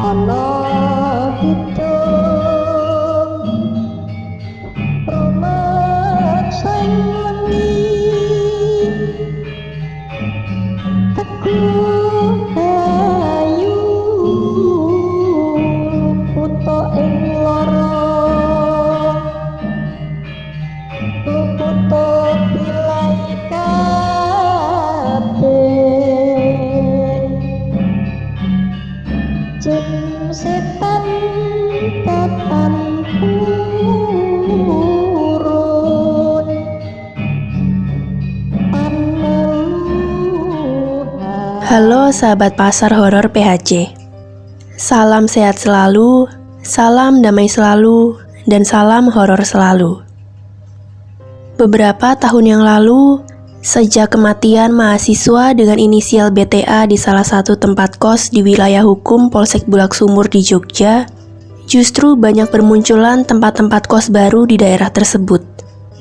Ana hitung rumah sing wengi teku ayu puto ing lara puto pilai kabeh jin setan tatan purun paneluhan. Halo sahabat pasar horor PHC. Salam sehat selalu, salam damai selalu, dan salam horor selalu. Beberapa tahun yang lalu, sejak kematian mahasiswa dengan inisial BTA di salah satu tempat kos di wilayah hukum Polsek Bulak Sumur di Jogja, justru banyak bermunculan tempat-tempat kos baru di daerah tersebut.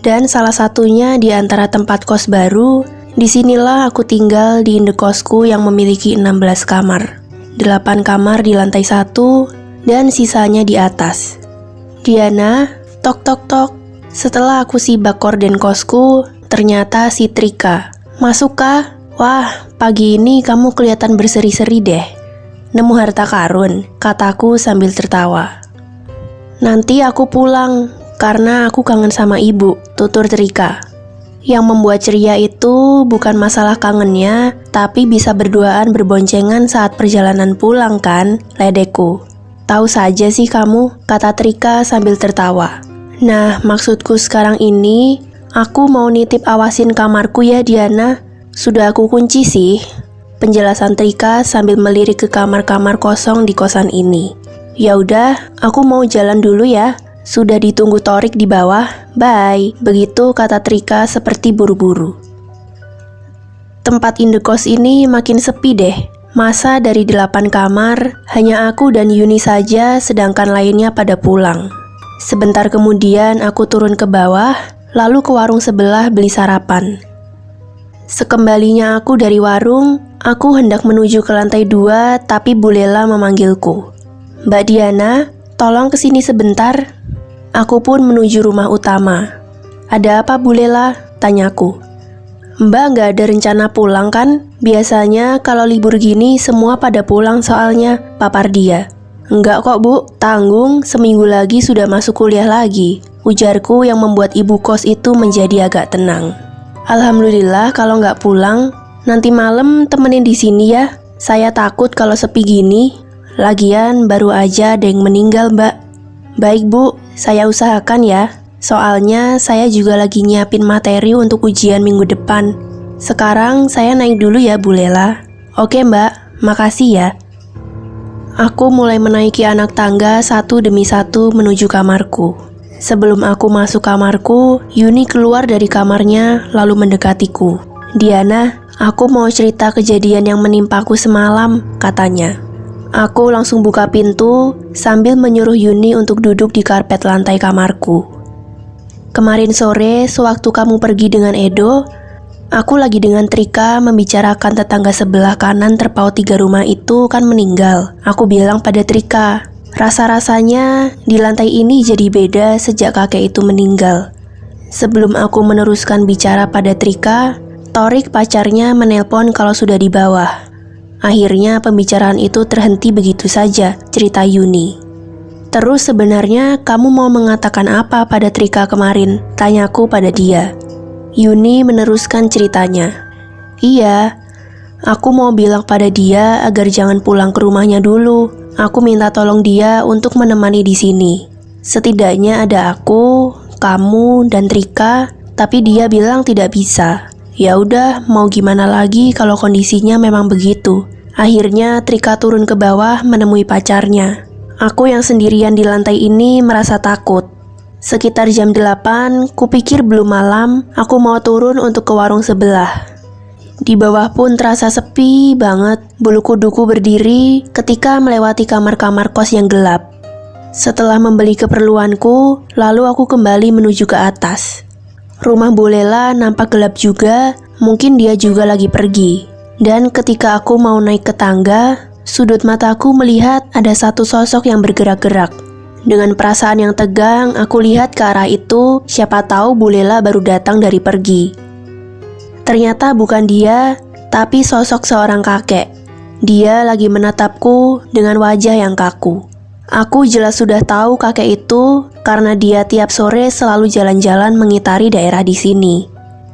Dan salah satunya di antara tempat kos baru, disinilah aku tinggal di indekosku yang memiliki 16 kamar. 8 kamar di lantai 1, dan sisanya di atas. Diana, tok tok tok. Setelah aku sibak korden kosku, ternyata si Trika. Masuk kah? Wah, pagi ini kamu kelihatan berseri-seri deh. Nemu harta karun, kataku sambil tertawa. Nanti aku pulang, karena aku kangen sama ibu, tutur Trika. Yang membuat ceria itu bukan masalah kangennya, tapi bisa berduaan berboncengan saat perjalanan pulang kan, ledekku. Tahu saja sih kamu, kata Trika sambil tertawa. Nah, maksudku sekarang ini, aku mau nitip awasin kamarku ya Diana. Sudah aku kunci sih. Penjelasan Trika sambil melirik ke kamar-kamar kosong di kosan ini. Ya udah, aku mau jalan dulu ya. Sudah ditunggu Torik di bawah. Bye. Begitu kata Trika seperti buru-buru. Tempat indekos ini makin sepi deh. Masa dari 8 kamar, hanya aku dan Yuni saja sedangkan lainnya pada pulang. Sebentar kemudian aku turun ke bawah, lalu ke warung sebelah beli sarapan. Sekembalinya aku dari warung, aku hendak menuju ke lantai 2, tapi Bu Lela memanggilku. Mbak Diana, tolong kesini sebentar. Aku pun menuju rumah utama. Ada apa Bu Lela? Tanyaku. Mbak nggak ada rencana pulang kan? Biasanya kalau libur gini semua pada pulang soalnya, papar dia. Enggak kok Bu, tanggung, seminggu lagi sudah masuk kuliah lagi. Ujarku yang membuat ibu kos itu menjadi agak tenang. Alhamdulillah kalau nggak pulang, nanti malam temenin di sini ya. Saya takut kalau sepi gini. Lagian baru aja ada yang meninggal Mbak. Baik Bu, saya usahakan ya. Soalnya saya juga lagi nyiapin materi untuk ujian minggu depan. Sekarang saya naik dulu ya Bu Lela. Oke Mbak, makasih ya. Aku mulai menaiki anak tangga satu demi satu menuju kamarku. Sebelum aku masuk kamarku, Yuni keluar dari kamarnya lalu mendekatiku. Diana, aku mau cerita kejadian yang menimpaku semalam, katanya. Aku langsung buka pintu sambil menyuruh Yuni untuk duduk di karpet lantai kamarku. Kemarin sore, sewaktu kamu pergi dengan Edo, aku lagi dengan Trika membicarakan tetangga sebelah kanan terpaut 3 rumah itu kan meninggal. Aku bilang pada Trika, rasa-rasanya di lantai ini jadi beda sejak kakek itu meninggal. Sebelum aku meneruskan bicara pada Trika, Torik pacarnya menelpon kalau sudah di bawah. Akhirnya pembicaraan itu terhenti begitu saja, cerita Yuni. Terus sebenarnya kamu mau mengatakan apa pada Trika kemarin? Tanyaku pada dia. Yuni meneruskan ceritanya. Iya, aku mau bilang pada dia agar jangan pulang ke rumahnya dulu. Aku minta tolong dia untuk menemani di sini. Setidaknya ada aku, kamu, dan Trika, tapi dia bilang tidak bisa. Ya udah, mau gimana lagi kalau kondisinya memang begitu. Akhirnya Trika turun ke bawah menemui pacarnya. Aku yang sendirian di lantai ini merasa takut. Sekitar jam 8, kupikir belum malam, aku mau turun untuk ke warung sebelah. Di bawah pun terasa sepi banget, bulu kuduku berdiri ketika melewati kamar-kamar kos yang gelap. Setelah membeli keperluanku, lalu aku kembali menuju ke atas. Rumah Bu Lela nampak gelap juga, mungkin dia juga lagi pergi. Dan ketika aku mau naik ke tangga, Sudut mataku melihat ada satu sosok yang bergerak-gerak. Dengan perasaan yang tegang, aku lihat ke arah itu, siapa tahu Bu Lela baru datang dari pergi. Ternyata bukan dia, tapi sosok seorang kakek. Dia lagi menatapku dengan wajah yang kaku. Aku jelas sudah tahu kakek itu karena dia tiap sore selalu jalan-jalan mengitari daerah di sini.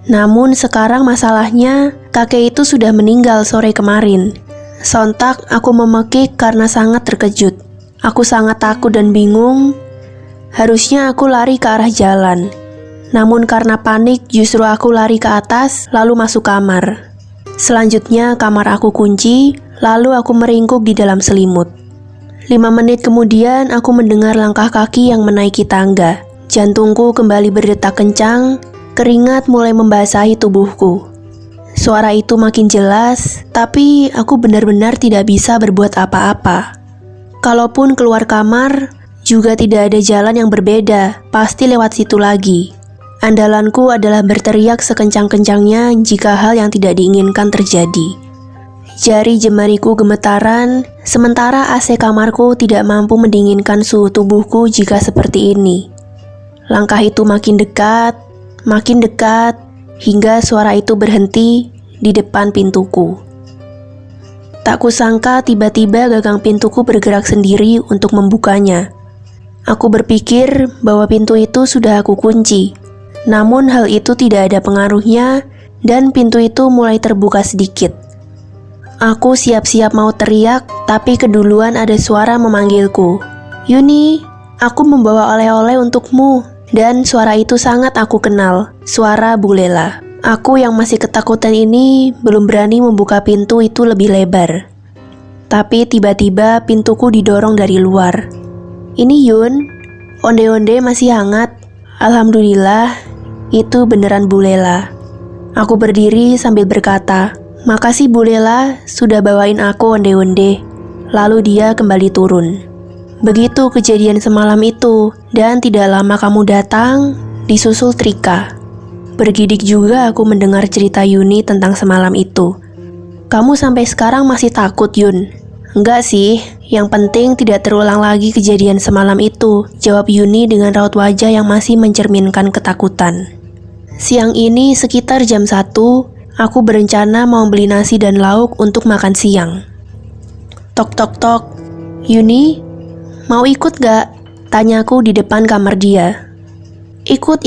Namun sekarang masalahnya, kakek itu sudah meninggal sore kemarin. Sontak aku memekik karena sangat terkejut. Aku sangat takut dan bingung. Harusnya aku lari ke arah jalan. Namun karena panik justru aku lari ke atas lalu masuk kamar. Selanjutnya kamar aku kunci, lalu aku meringkuk di dalam selimut. 5 menit kemudian aku mendengar langkah kaki yang menaiki tangga. Jantungku kembali berdetak kencang, keringat mulai membasahi tubuhku. Suara itu makin jelas, tapi aku benar-benar tidak bisa berbuat apa-apa. Kalaupun keluar kamar, juga tidak ada jalan yang berbeda, pasti lewat situ lagi. Andalanku adalah berteriak sekencang-kencangnya jika hal yang tidak diinginkan terjadi. Jari jemariku gemetaran, sementara AC kamarku tidak mampu mendinginkan suhu tubuhku jika seperti ini. Langkah itu makin dekat, hingga suara itu berhenti di depan pintuku. Tak kusangka tiba-tiba gagang pintuku bergerak sendiri untuk membukanya. Aku berpikir bahwa pintu itu sudah aku kunci. Namun hal itu tidak ada pengaruhnya dan pintu itu mulai terbuka sedikit. Aku siap-siap mau teriak, tapi keduluan ada suara memanggilku. "Yuni, aku membawa oleh-oleh untukmu." Dan suara itu sangat aku kenal, suara Bu Lela. Aku yang masih ketakutan ini belum berani membuka pintu itu lebih lebar. Tapi tiba-tiba pintuku didorong dari luar. "Ini Yun, onde-onde masih hangat." Alhamdulillah, itu beneran Bu Lela. Aku berdiri sambil berkata, "Makasih Bu Lela sudah bawain aku onde-onde." Lalu dia kembali turun. Begitu kejadian semalam itu, dan tidak lama kamu datang, disusul Trika. Bergidik juga aku mendengar cerita Yuni tentang semalam itu. "Kamu sampai sekarang masih takut, Yun?" "Enggak sih, yang penting tidak terulang lagi kejadian semalam itu," jawab Yuni dengan raut wajah yang masih mencerminkan ketakutan. Siang ini sekitar jam 1, aku berencana mau beli nasi dan lauk untuk makan siang. Tok tok tok. "Yuni, mau ikut gak?" tanyaku di depan kamar dia. Ikut,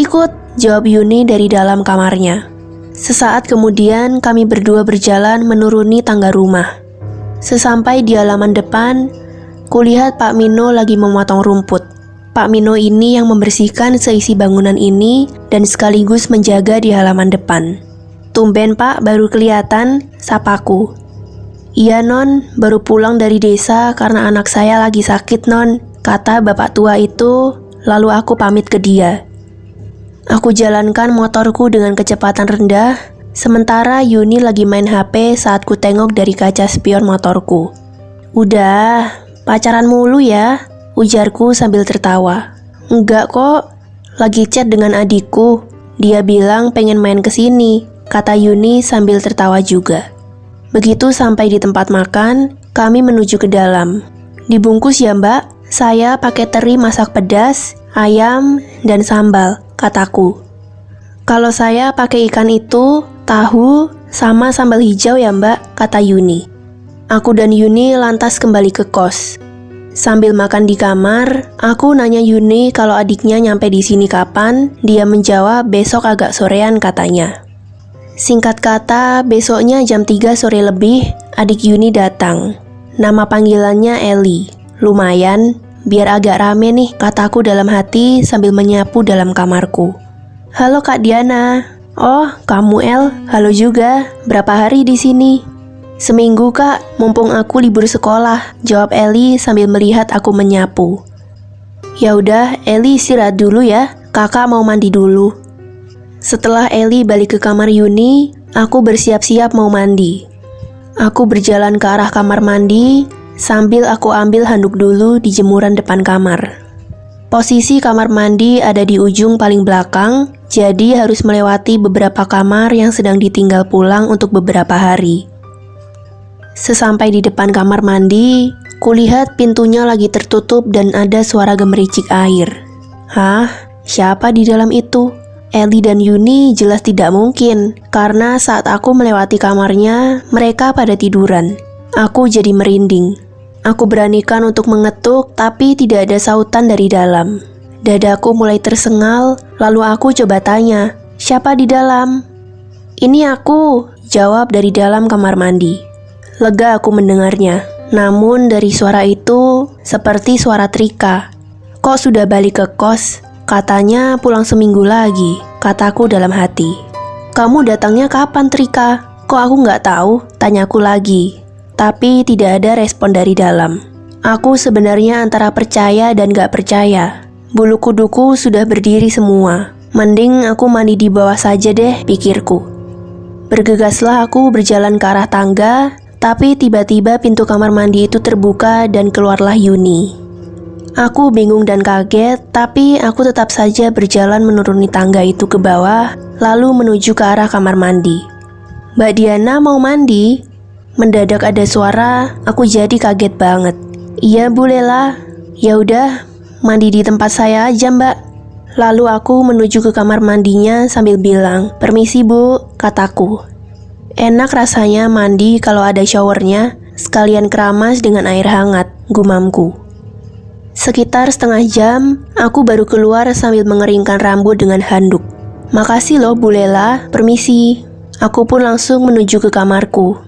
jawab Yuni dari dalam kamarnya. Sesaat kemudian kami berdua berjalan menuruni tangga rumah. Sesampai di halaman depan, kulihat Pak Mino lagi memotong rumput. Pak Mino ini yang membersihkan seisi bangunan ini dan sekaligus menjaga di halaman depan. "Tumben Pak baru kelihatan," sapaku. "Iya Non, baru pulang dari desa karena anak saya lagi sakit Non," kata bapak tua itu, lalu aku pamit ke dia. Aku jalankan motorku dengan kecepatan rendah, sementara Yuni lagi main HP saat ku tengok dari kaca spion motorku. "Udah, pacaran mulu ya?" ujarku sambil tertawa. "Enggak kok, lagi chat dengan adikku. Dia bilang pengen main kesini," kata Yuni sambil tertawa juga. Begitu sampai di tempat makan, kami menuju ke dalam. "Dibungkus ya Mbak, saya pakai teri masak pedas, ayam, dan sambal," kataku. "Kalau saya pakai ikan itu, tahu, sama sambal hijau ya Mbak," kata Yuni. Aku dan Yuni lantas kembali ke kos. Sambil makan di kamar, aku nanya Yuni kalau adiknya nyampe di sini kapan. Dia menjawab besok agak sorean katanya. Singkat kata, besoknya jam 3 sore lebih, adik Yuni datang. Nama panggilannya Eli. "Lumayan, biar agak rame nih," kataku dalam hati sambil menyapu dalam kamarku. "Halo Kak Diana." "Oh, kamu El, halo juga. Berapa hari di sini?" "Seminggu Kak, mumpung aku libur sekolah," jawab Eli sambil melihat aku menyapu. "Ya udah, Eli istirahat dulu ya. Kakak mau mandi dulu." Setelah Eli balik ke kamar Yuni, aku bersiap-siap mau mandi. Aku berjalan ke arah kamar mandi, sambil aku ambil handuk dulu di jemuran depan kamar. Posisi kamar mandi ada di ujung paling belakang, jadi harus melewati beberapa kamar yang sedang ditinggal pulang untuk beberapa hari. Sesampai di depan kamar mandi, kulihat pintunya lagi tertutup dan ada suara gemericik air. Hah? Siapa di dalam itu? Eli dan Yuni jelas tidak mungkin, karena saat aku melewati kamarnya, mereka pada tiduran. Aku jadi merinding. Aku beranikan untuk mengetuk, tapi tidak ada sautan dari dalam. Dadaku mulai tersengal, lalu aku coba tanya, "Siapa di dalam?" "Ini aku," jawab dari dalam kamar mandi. Lega aku mendengarnya, namun dari suara itu seperti suara Trika. "Kok sudah balik ke kos? Katanya pulang seminggu lagi," kataku dalam hati. "Kamu datangnya kapan, Trika? Kok aku nggak tahu?" tanyaku lagi. Tapi tidak ada respon dari dalam. Aku sebenarnya antara percaya dan gak percaya. Bulu kuduku sudah berdiri semua. Mending aku mandi di bawah saja deh, pikirku. Bergegaslah aku berjalan ke arah tangga, tapi tiba-tiba pintu kamar mandi itu terbuka dan keluarlah Yuni. Aku bingung dan kaget, tapi aku tetap saja berjalan menuruni tangga itu ke bawah, lalu menuju ke arah kamar mandi. "Mbak Diana mau mandi?" Mendadak ada suara, aku jadi kaget banget. "Iya Bu Lela." "Ya udah, mandi di tempat saya aja Mbak." Lalu aku menuju ke kamar mandinya sambil bilang, "Permisi Bu," kataku. Enak rasanya mandi kalau ada showernya, sekalian keramas dengan air hangat, gumamku. Sekitar setengah jam, aku baru keluar sambil mengeringkan rambut dengan handuk. "Makasih loh Bu Lela, permisi." Aku pun langsung menuju ke kamarku.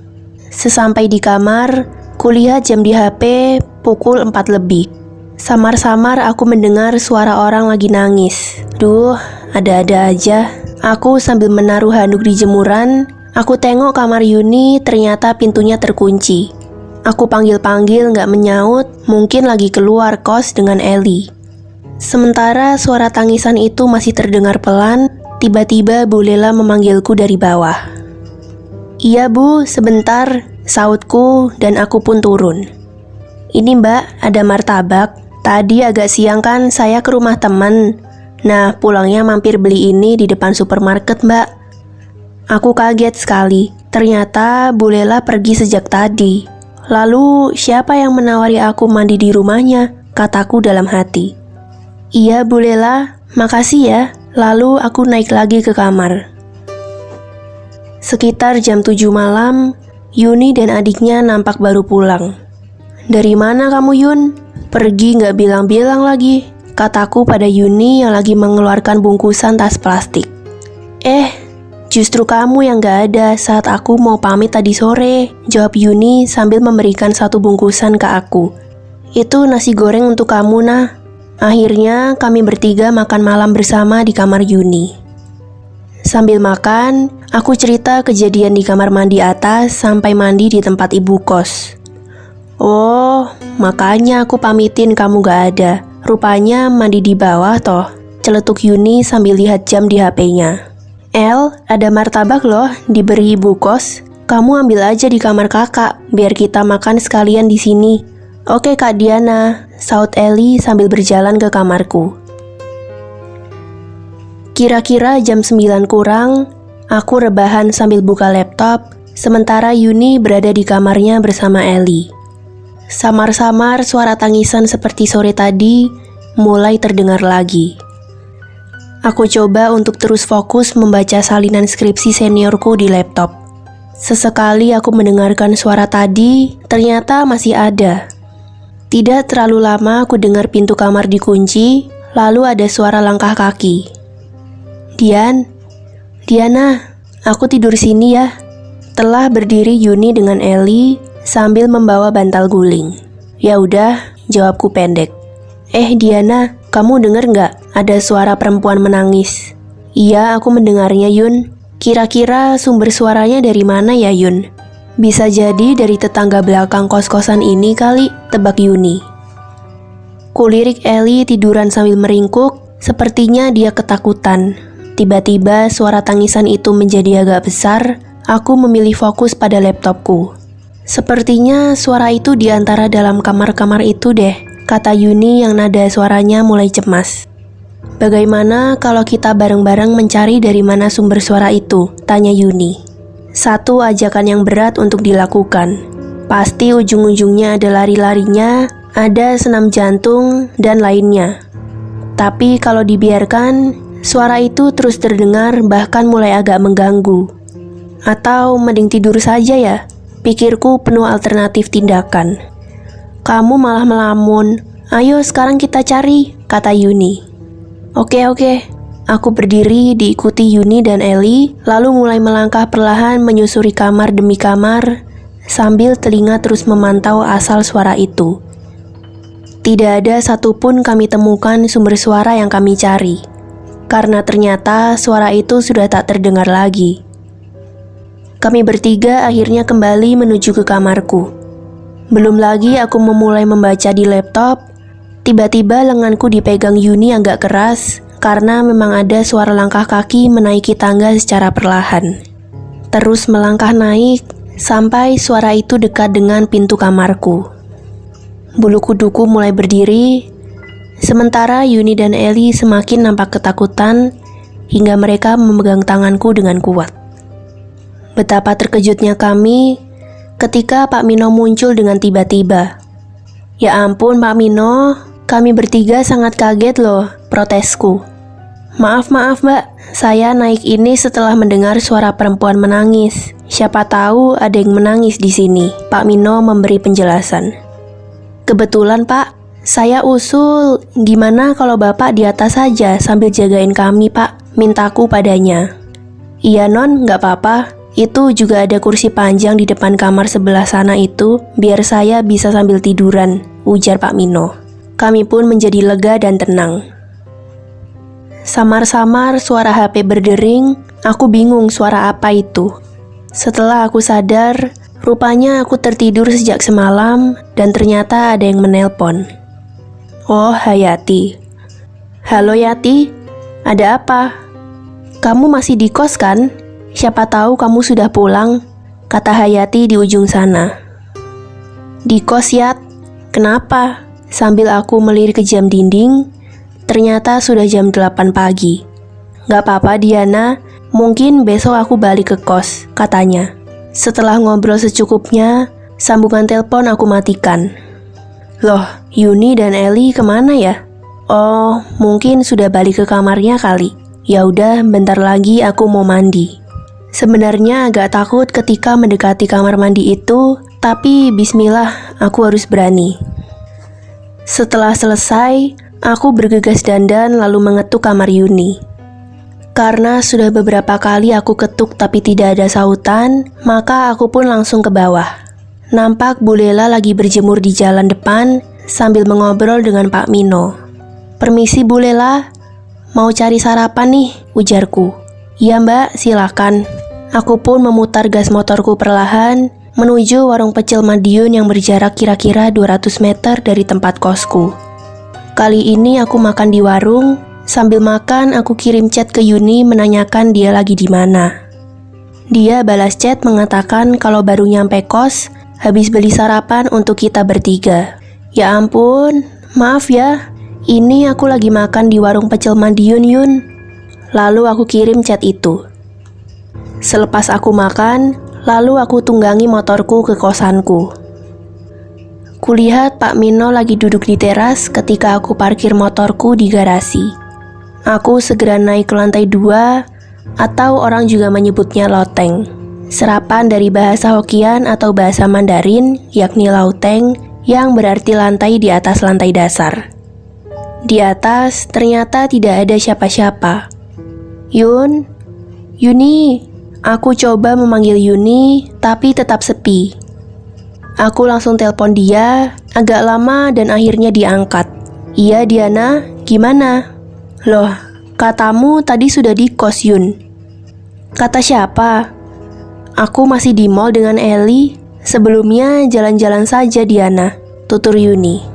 Sesampai di kamar, kulihat jam di HP pukul 4 lebih. Samar-samar aku mendengar suara orang lagi nangis. Duh, ada-ada aja. Aku sambil menaruh handuk di jemuran, aku tengok kamar Yuni, ternyata pintunya terkunci. Aku panggil-panggil gak menyaut, mungkin lagi keluar kos dengan Eli. Sementara suara tangisan itu masih terdengar pelan, tiba-tiba Bu Lela memanggilku dari bawah. "Iya Bu, sebentar," sautku dan aku pun turun. "Ini Mbak, ada martabak. Tadi agak siang kan saya ke rumah teman. Nah, pulangnya mampir beli ini di depan supermarket Mbak." Aku kaget sekali, ternyata Bu Lela pergi sejak tadi. Lalu, siapa yang menawari aku mandi di rumahnya? Kataku dalam hati. "Iya Bu Lela, makasih ya." Lalu aku naik lagi ke kamar. Sekitar jam 7 malam, Yuni dan adiknya nampak baru pulang. "Dari mana kamu Yun? Pergi gak bilang-bilang lagi," kataku pada Yuni yang lagi mengeluarkan bungkusan tas plastik. Justru kamu yang gak ada saat aku mau pamit tadi sore," jawab Yuni sambil memberikan satu bungkusan ke aku. "Itu nasi goreng untuk kamu nah." Akhirnya kami bertiga makan malam bersama di kamar Yuni. Sambil makan, aku cerita kejadian di kamar mandi atas sampai mandi di tempat ibu kos. "Oh, makanya aku pamitin kamu gak ada. Rupanya mandi di bawah toh," celetuk Yuni sambil lihat jam di HP-nya. "El, ada martabak loh, diberi ibu kos. Kamu ambil aja di kamar kakak, biar kita makan sekalian di sini." "Oke Kak Diana," saut Eli sambil berjalan ke kamarku. Kira-kira jam 9 kurang, aku rebahan sambil buka laptop, sementara Yuni berada di kamarnya bersama Eli. Samar-samar suara tangisan seperti sore tadi mulai terdengar lagi. Aku coba untuk terus fokus membaca salinan skripsi seniorku di laptop. Sesekali aku mendengarkan suara tadi, ternyata masih ada. Tidak terlalu lama aku dengar pintu kamar dikunci, lalu ada suara langkah kaki. Diana, aku tidur sini ya." Telah berdiri Yuni dengan Eli sambil membawa bantal guling. "Ya udah," jawabku pendek. Diana, kamu dengar nggak ada suara perempuan menangis?" "Iya, aku mendengarnya Yun." "Kira-kira sumber suaranya dari mana ya Yun?" "Bisa jadi dari tetangga belakang kos-kosan ini kali," tebak Yuni. Kulirik Eli tiduran sambil meringkuk, sepertinya dia ketakutan. Tiba-tiba suara tangisan itu menjadi agak besar, aku memilih fokus pada laptopku. "Sepertinya suara itu di antara dalam kamar-kamar itu deh," kata Yuni yang nada suaranya mulai cemas. "Bagaimana kalau kita bareng-bareng mencari dari mana sumber suara itu?" tanya Yuni. Satu ajakan yang berat untuk dilakukan. Pasti ujung-ujungnya ada lari-larinya, ada senam jantung, dan lainnya. Tapi kalau dibiarkan, suara itu terus terdengar bahkan mulai agak mengganggu. Atau mending tidur saja ya, pikirku penuh alternatif tindakan. Kamu malah melamun. Ayo sekarang kita cari, kata Yuni. Oke. Aku berdiri diikuti Yuni dan Eli, lalu mulai melangkah perlahan menyusuri kamar demi kamar, sambil telinga terus memantau asal suara itu. Tidak ada satupun kami temukan sumber suara yang kami cari, karena ternyata suara itu sudah tak terdengar lagi. Kami bertiga akhirnya kembali menuju ke kamarku. Belum lagi aku memulai membaca di laptop, tiba-tiba lenganku dipegang Yuni agak keras, karena memang ada suara langkah kaki menaiki tangga secara perlahan. Terus melangkah naik, sampai suara itu dekat dengan pintu kamarku. Bulu kuduku mulai berdiri, sementara Yuni dan Eli semakin nampak ketakutan, hingga mereka memegang tanganku dengan kuat. Betapa terkejutnya kami ketika Pak Mino muncul dengan tiba-tiba. Ya ampun Pak Mino, kami bertiga sangat kaget loh, protesku. Maaf mbak, saya naik ini setelah mendengar suara perempuan menangis. Siapa tahu ada yang menangis di sini, Pak Mino memberi penjelasan. Kebetulan pak, saya usul, gimana kalau bapak di atas saja sambil jagain kami pak, mintaku padanya. Iya non, gak apa-apa, itu juga ada kursi panjang di depan kamar sebelah sana itu, biar saya bisa sambil tiduran, ujar Pak Mino. Kami pun menjadi lega dan tenang. Samar-samar suara HP berdering, aku bingung suara apa itu. Setelah aku sadar, rupanya aku tertidur sejak semalam dan ternyata ada yang menelpon. Oh, Hayati. Halo Yati, ada apa? Kamu masih di kos kan? Siapa tahu kamu sudah pulang, kata Hayati di ujung sana. Di kos Yat, kenapa? Sambil aku melirik ke jam dinding, ternyata sudah jam 8 pagi. Gak apa-apa Diana, mungkin besok aku balik ke kos, katanya. Setelah ngobrol secukupnya, sambungan telepon aku matikan. Loh, Yuni dan Eli kemana ya? Oh, mungkin sudah balik ke kamarnya kali. Ya udah, bentar lagi aku mau mandi. Sebenarnya agak takut ketika mendekati kamar mandi itu, tapi bismillah, aku harus berani. Setelah selesai, aku bergegas dandan lalu mengetuk kamar Yuni. Karena sudah beberapa kali aku ketuk tapi tidak ada sautan, maka aku pun langsung ke bawah. Nampak Bu Lela lagi berjemur di jalan depan sambil mengobrol dengan Pak Mino. Permisi Bu Lela, mau cari sarapan nih, ujarku. Iya mbak, silakan. Aku pun memutar gas motorku perlahan menuju warung pecel Madiun yang berjarak kira-kira 200 meter dari tempat kosku. Kali ini aku makan di warung, sambil makan aku kirim chat ke Yuni menanyakan dia lagi di mana. Dia balas chat mengatakan kalau baru nyampe kos, habis beli sarapan untuk kita bertiga. Ya ampun, maaf ya, ini aku lagi makan di warung pecel Madiun Yun. Lalu aku kirim chat itu. Selepas aku makan, lalu aku tunggangi motorku ke kosanku. Kulihat Pak Mino lagi duduk di teras ketika aku parkir motorku di garasi. Aku segera naik ke lantai 2, atau orang juga menyebutnya loteng. Serapan dari bahasa Hokkien atau bahasa Mandarin, yakni lauteng, yang berarti lantai di atas lantai dasar. Di atas ternyata tidak ada siapa-siapa. Yuni, aku coba memanggil Yuni, tapi tetap sepi. Aku langsung telepon dia, agak lama dan akhirnya diangkat. Iya Diana, gimana? Loh, katamu tadi sudah di kos Yun. Kata siapa? Aku masih di mall dengan Eli. Sebelumnya jalan-jalan saja Diana, tutur Yuni.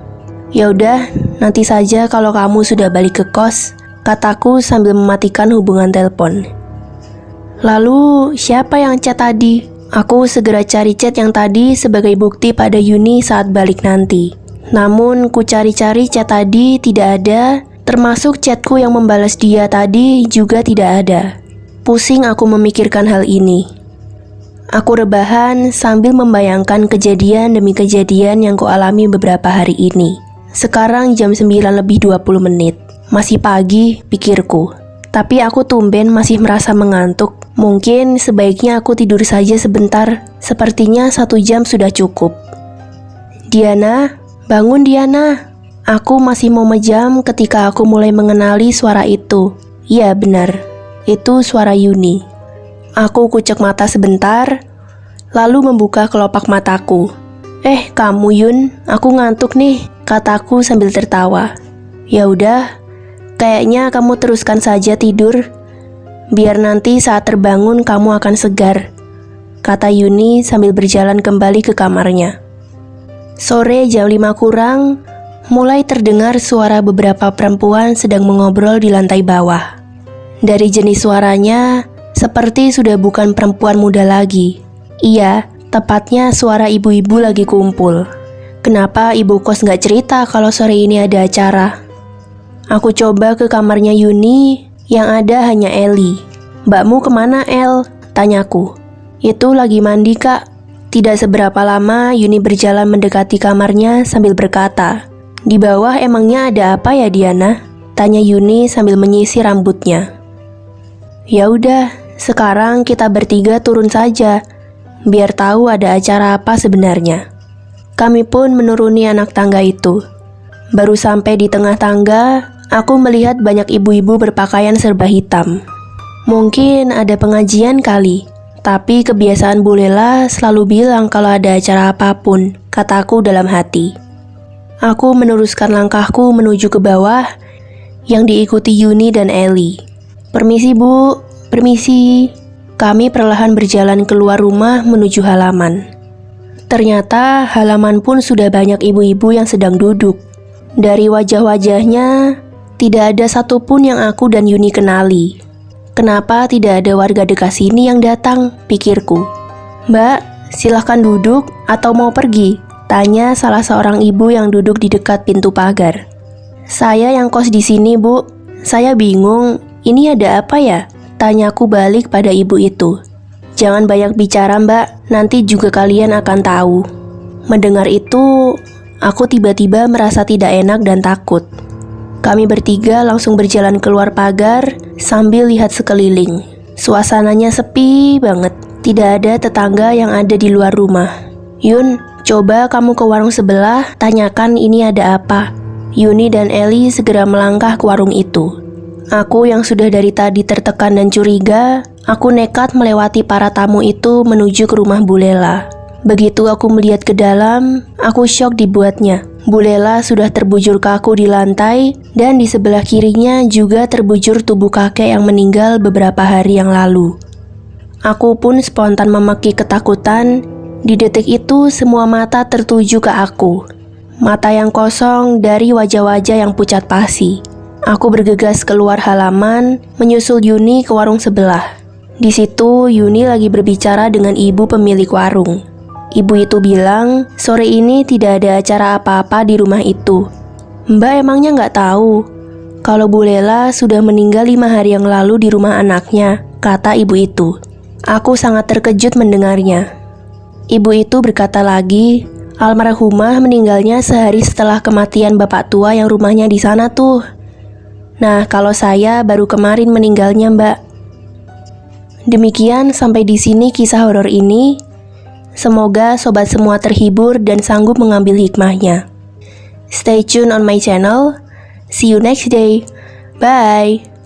Ya udah, nanti saja kalau kamu sudah balik ke kos, kataku sambil mematikan hubungan telepon. Lalu, siapa yang chat tadi? Aku segera cari chat yang tadi sebagai bukti pada Yuni saat balik nanti. Namun, ku cari-cari chat tadi tidak ada, termasuk chatku yang membalas dia tadi juga tidak ada. Pusing aku memikirkan hal ini. Aku rebahan sambil membayangkan kejadian demi kejadian yang kualami beberapa hari ini. Sekarang jam 9:20. Masih pagi, pikirku. Tapi aku tumben masih merasa mengantuk. Mungkin sebaiknya aku tidur saja sebentar. Sepertinya 1 jam sudah cukup. Diana, bangun Diana. Aku masih mau memejam ketika aku mulai mengenali suara itu. Iya benar, itu suara Yuni. Aku kucek mata sebentar, lalu membuka kelopak mataku. Kamu Yun, aku ngantuk nih, kataku sambil tertawa. Ya udah, kayaknya kamu teruskan saja tidur. Biar nanti saat terbangun kamu akan segar, kata Yuni sambil berjalan kembali ke kamarnya. Sore jam 5 kurang, mulai terdengar suara beberapa perempuan sedang mengobrol di lantai bawah. Dari jenis suaranya, seperti sudah bukan perempuan muda lagi. Iya, tepatnya suara ibu-ibu lagi kumpul. Kenapa ibu kos nggak cerita kalau sore ini ada acara? Aku coba ke kamarnya Yuni, yang ada hanya Eli. Mbakmu kemana El? Tanyaku. Itu lagi mandi kak. Tidak seberapa lama Yuni berjalan mendekati kamarnya sambil berkata, di bawah emangnya ada apa ya Diana? Tanya Yuni sambil menyisir rambutnya. Ya udah, sekarang kita bertiga turun saja, biar tahu ada acara apa sebenarnya. Kami pun menuruni anak tangga itu. Baru sampai di tengah tangga, aku melihat banyak ibu-ibu berpakaian serba hitam. Mungkin ada pengajian kali, tapi kebiasaan Bu Lela selalu bilang kalau ada acara apapun, kataku dalam hati. Aku meneruskan langkahku menuju ke bawah, yang diikuti Yuni dan Eli. Permisi Bu, permisi. Kami perlahan berjalan keluar rumah menuju halaman. Ternyata halaman pun sudah banyak ibu-ibu yang sedang duduk. Dari wajah-wajahnya, tidak ada satupun yang aku dan Yuni kenali. Kenapa tidak ada warga dekat sini yang datang, pikirku. Mbak, silahkan duduk atau mau pergi? Tanya salah seorang ibu yang duduk di dekat pintu pagar. Saya yang kos di sini, Bu. Saya bingung, ini ada apa ya? Tanyaku balik pada ibu itu. Jangan banyak bicara mbak, nanti juga kalian akan tahu. Mendengar itu, aku tiba-tiba merasa tidak enak dan takut. Kami bertiga langsung berjalan keluar pagar sambil lihat sekeliling. Suasananya sepi banget, tidak ada tetangga yang ada di luar rumah. Yun, coba kamu ke warung sebelah, tanyakan ini ada apa. Yuni dan Eli segera melangkah ke warung itu. Aku yang sudah dari tadi tertekan dan curiga, aku nekat melewati para tamu itu menuju ke rumah Bu Lela. Begitu aku melihat ke dalam, aku syok dibuatnya. Bu Lela sudah terbujur kaku di lantai, dan di sebelah kirinya juga terbujur tubuh kakek yang meninggal beberapa hari yang lalu. Aku pun spontan memaki ketakutan. Di detik itu semua mata tertuju ke aku. Mata yang kosong dari wajah-wajah yang pucat pasi. Aku bergegas keluar halaman, menyusul Yuni ke warung sebelah. Di situ Yuni lagi berbicara dengan ibu pemilik warung. Ibu itu bilang, sore ini tidak ada acara apa-apa di rumah itu. Mbak emangnya nggak tahu kalau Bu Lela sudah meninggal 5 hari yang lalu di rumah anaknya, kata ibu itu. Aku sangat terkejut mendengarnya. Ibu itu berkata lagi, almarhumah meninggalnya sehari setelah kematian bapak tua yang rumahnya di sana tuh. Nah, kalau saya baru kemarin meninggalnya, Mbak. Demikian sampai di sini kisah horor ini. Semoga sobat semua terhibur dan sanggup mengambil hikmahnya. Stay tune on my channel. See you next day. Bye.